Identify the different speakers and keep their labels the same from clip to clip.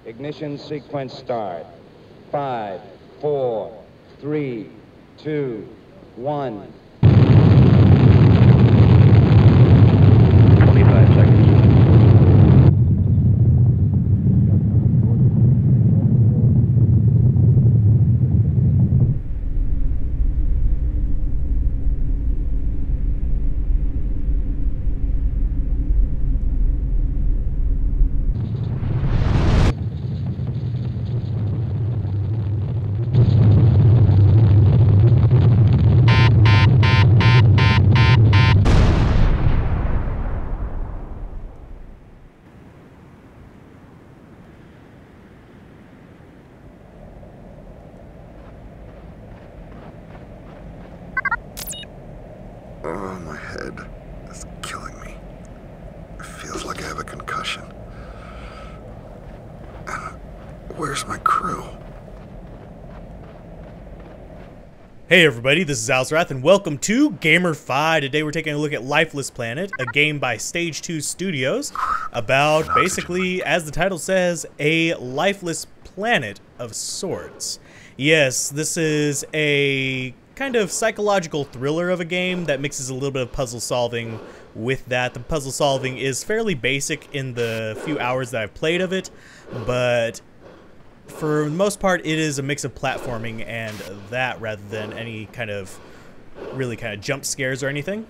Speaker 1: Ignition sequence start. 5, 4, 3, 2, 1.
Speaker 2: 25 seconds.
Speaker 3: Oh, my head is killing me. It feels like I have a concussion. Where's my crew?
Speaker 4: Hey everybody, this is Alzorath and welcome to GamerFi. Today we're taking a look at Lifeless Planet, a game by Stage 2 Studios about basically, as the title says, a lifeless planet of sorts. Yes, this is a kind of psychological thriller of a game that mixes a little bit of puzzle solving with that. The puzzle solving is fairly basic in the few hours that I've played of it, but for the most part it is a mix of platforming and that rather than any kind of really kind of jump scares or anything.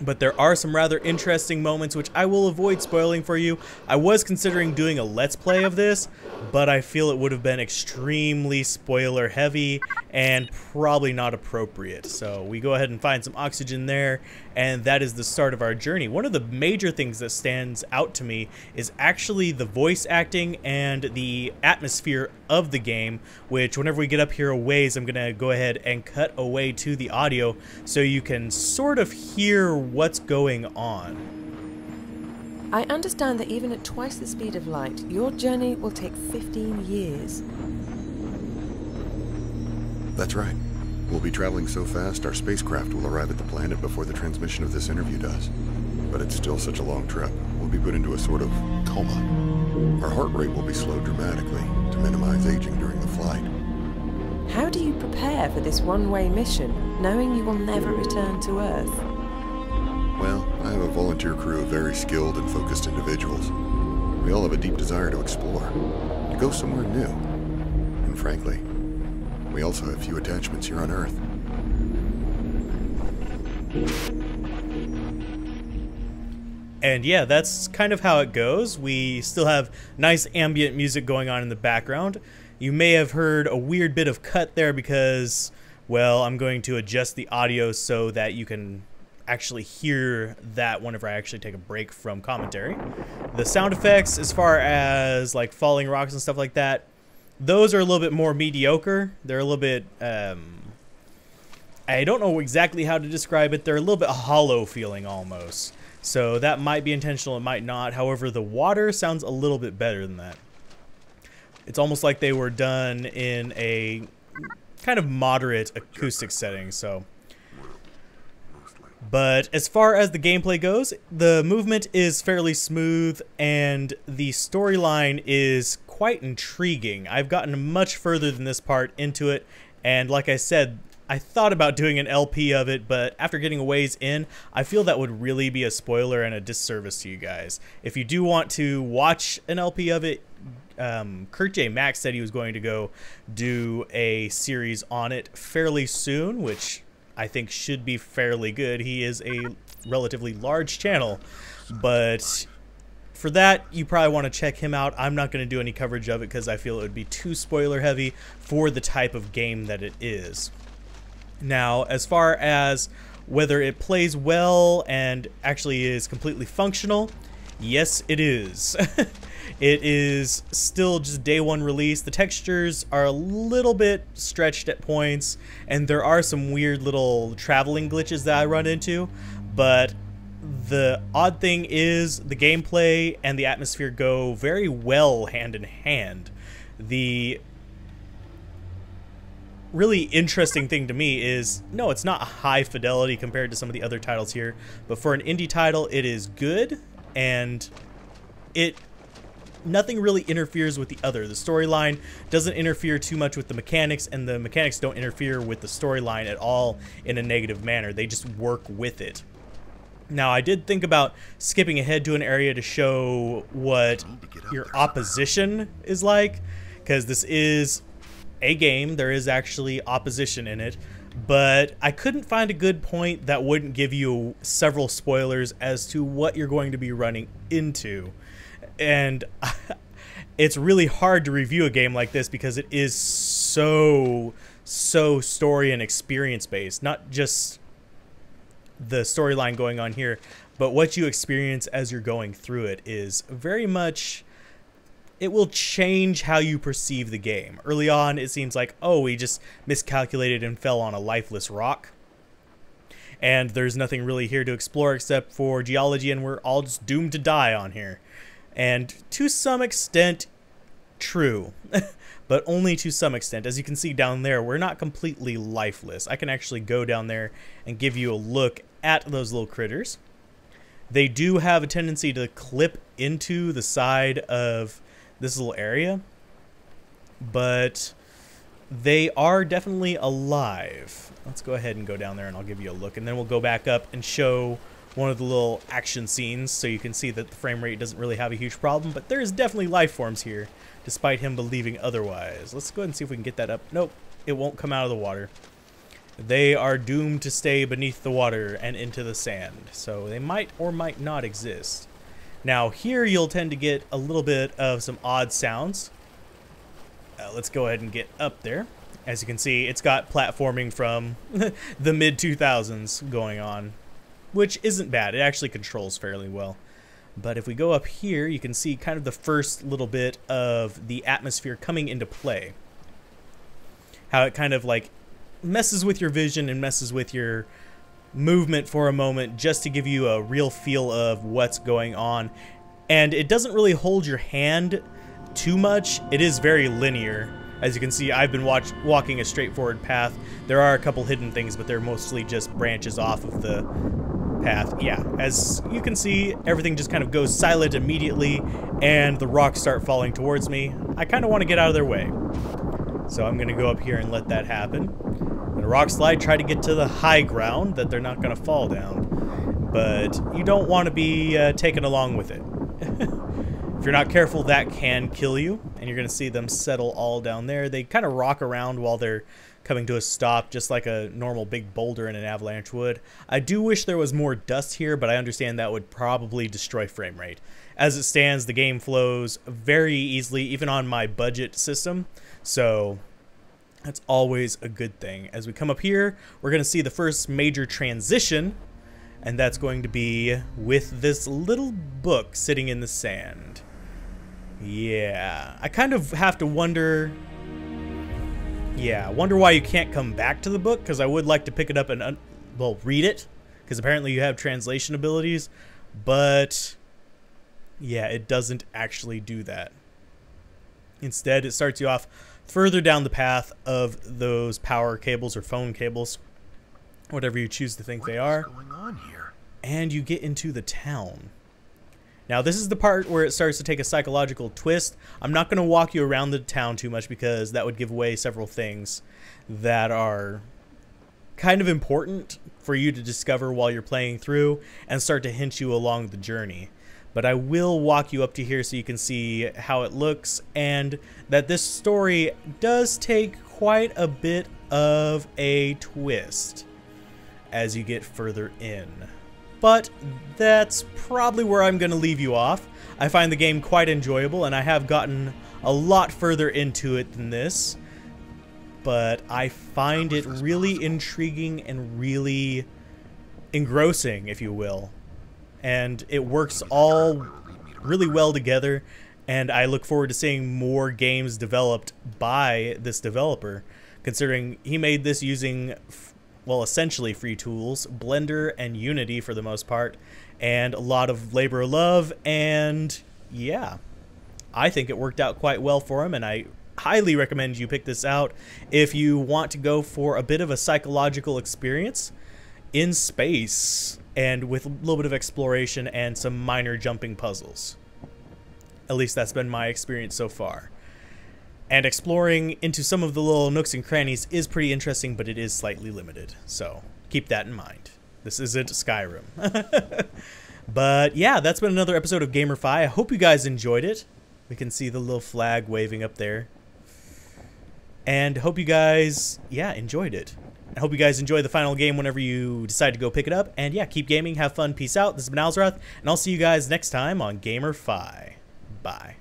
Speaker 4: But there are some rather interesting moments which I will avoid spoiling for you. I was considering doing a let's play of this, but I feel it would have been extremely spoiler heavy and probably not appropriate. So we go ahead and find some oxygen there, and that is the start of our journey. One of the major things that stands out to me is actually the voice acting and the atmosphere of the game, which whenever we get up here a ways, I'm gonna go ahead and cut away to the audio so you can sort of hear what's going on.
Speaker 5: I understand that even at twice the speed of light, your journey will take 15 years.
Speaker 3: That's right. We'll be traveling so fast, our spacecraft will arrive at the planet before the transmission of this interview does. But it's still such a long trip. We'll be put into a sort of coma. Our heart rate will be slowed dramatically to minimize aging during the flight.
Speaker 5: How do you prepare for this one-way mission, knowing you will never return to Earth?
Speaker 3: Well, I have a volunteer crew of very skilled and focused individuals. We all have a deep desire to explore, to go somewhere new. And frankly, we also have few attachments here on Earth.
Speaker 4: And yeah, that's kind of how it goes. We still have nice ambient music going on in the background. You may have heard a weird bit of cut there because, well, I'm going to adjust the audio so that you can actually hear that whenever I actually take a break from commentary. The sound effects, as far as like falling rocks and stuff like that, those are a little bit more mediocre. They're a little bit, I don't know exactly how to describe it. They're a little bit hollow feeling almost. So that might be intentional, it might not. However, the water sounds a little bit better than that. It's almost like they were done in a kind of moderate acoustic setting, so. But as far as the gameplay goes, the movement is fairly smooth and the storyline is quite intriguing. I've gotten much further than this part into it, and like I said, I thought about doing an LP of it, but after getting a ways in, I feel that would really be a spoiler and a disservice to you guys. If you do want to watch an LP of it, Kurt J. Max said he was going to go do a series on it fairly soon, which I think should be fairly good. He is a relatively large channel, but for that, you probably want to check him out. I'm not going to do any coverage of it because I feel it would be too spoiler heavy for the type of game that it is. Now, as far as whether it plays well and actually is completely functional, yes, it is. It is still just day one release. The textures are a little bit stretched at points, and there are some weird little traveling glitches that I run into, but the odd thing is the gameplay and the atmosphere go very well hand in hand. The really interesting thing to me is, no, it's not high fidelity compared to some of the other titles here, but for an indie title, it is good, and it nothing really interferes with the other. The storyline doesn't interfere too much with the mechanics, and the mechanics don't interfere with the storyline at all in a negative manner. They just work with it. Now, I did think about skipping ahead to an area to show what your opposition is like, because this is a game. There is actually opposition in it, but I couldn't find a good point that wouldn't give you several spoilers as to what you're going to be running into. And it's really hard to review a game like this because it is so story and experience based. Not just the storyline going on here, but what you experience as you're going through it is very much, it will change how you perceive the game. Early on, it seems like, oh, we just miscalculated and fell on a lifeless rock, and there's nothing really here to explore except for geology, and we're all just doomed to die on here. And to some extent, true, but only to some extent. As you can see down there, we're not completely lifeless. I can actually go down there and give you a look at those little critters. They do have a tendency to clip into the side of this little area, but they are definitely alive. Let's go ahead and go down there and I'll give you a look, and then we'll go back up and show one of the little action scenes so you can see that the frame rate doesn't really have a huge problem, but there's definitely life forms here despite him believing otherwise. Let's go ahead and see if we can get that up. Nope, it won't come out of the water. They are doomed to stay beneath the water and into the sand, so they might or might not exist. Now here you'll tend to get a little bit of some odd sounds. Let's go ahead and get up there. As you can see, it's got platforming from the mid-2000s going on, which isn't bad. It actually controls fairly well. But if we go up here, you can see kind of the first little bit of the atmosphere coming into play. How it kind of like messes with your vision and messes with your movement for a moment just to give you a real feel of what's going on. And it doesn't really hold your hand too much. It is very linear. As you can see, I've been walking a straightforward path. There are a couple hidden things, but they're mostly just branches off of the path. Yeah, as you can see, everything just kind of goes silent immediately, and the rocks start falling towards me. I kind of want to get out of their way, so I'm going to go up here and let that happen. And a rock slide, try to get to the high ground that they're not going to fall down, but you don't want to be taken along with it. If you're not careful, that can kill you, and you're going to see them settle all down there. They kind of rock around while they're coming to a stop, just like a normal big boulder in an avalanche would. I do wish there was more dust here, but I understand that would probably destroy frame rate. As it stands, the game flows very easily, even on my budget system, so that's always a good thing. As we come up here, we're going to see the first major transition, and that's going to be with this little book sitting in the sand. Yeah, I kind of have to wonder... Yeah, wonder why you can't come back to the book, because I would like to pick it up and, well, read it, because apparently you have translation abilities, but yeah, it doesn't actually do that. Instead, it starts you off further down the path of those power cables or phone cables, whatever you choose to think they are,
Speaker 3: What's going on here?
Speaker 4: and you get into the town. Now, this is the part where it starts to take a psychological twist. I'm not going to walk you around the town too much because that would give away several things that are kind of important for you to discover while you're playing through and start to hint you along the journey. But I will walk you up to here so you can see how it looks, and that this story does take quite a bit of a twist as you get further in. But that's probably where I'm going to leave you off. I find the game quite enjoyable, and I have gotten a lot further into it than this. But I find it really intriguing and really engrossing, if you will. And it works all really well together, and I look forward to seeing more games developed by this developer, considering he made this using... well, essentially free tools, Blender and Unity for the most part, and a lot of labor of love, and yeah, I think it worked out quite well for him, and I highly recommend you pick this out if you want to go for a bit of a psychological experience in space, and with a little bit of exploration and some minor jumping puzzles. At least that's been my experience so far. And exploring into some of the little nooks and crannies is pretty interesting, but it is slightly limited. So keep that in mind. This isn't Skyrim. But yeah, that's been another episode of GamerFi. I hope you guys enjoyed it. We can see the little flag waving up there. And hope you guys, yeah, enjoyed it. I hope you guys enjoy the final game whenever you decide to go pick it up. And yeah, keep gaming, have fun, peace out. This has been Alzorath, and I'll see you guys next time on GamerFi. Bye.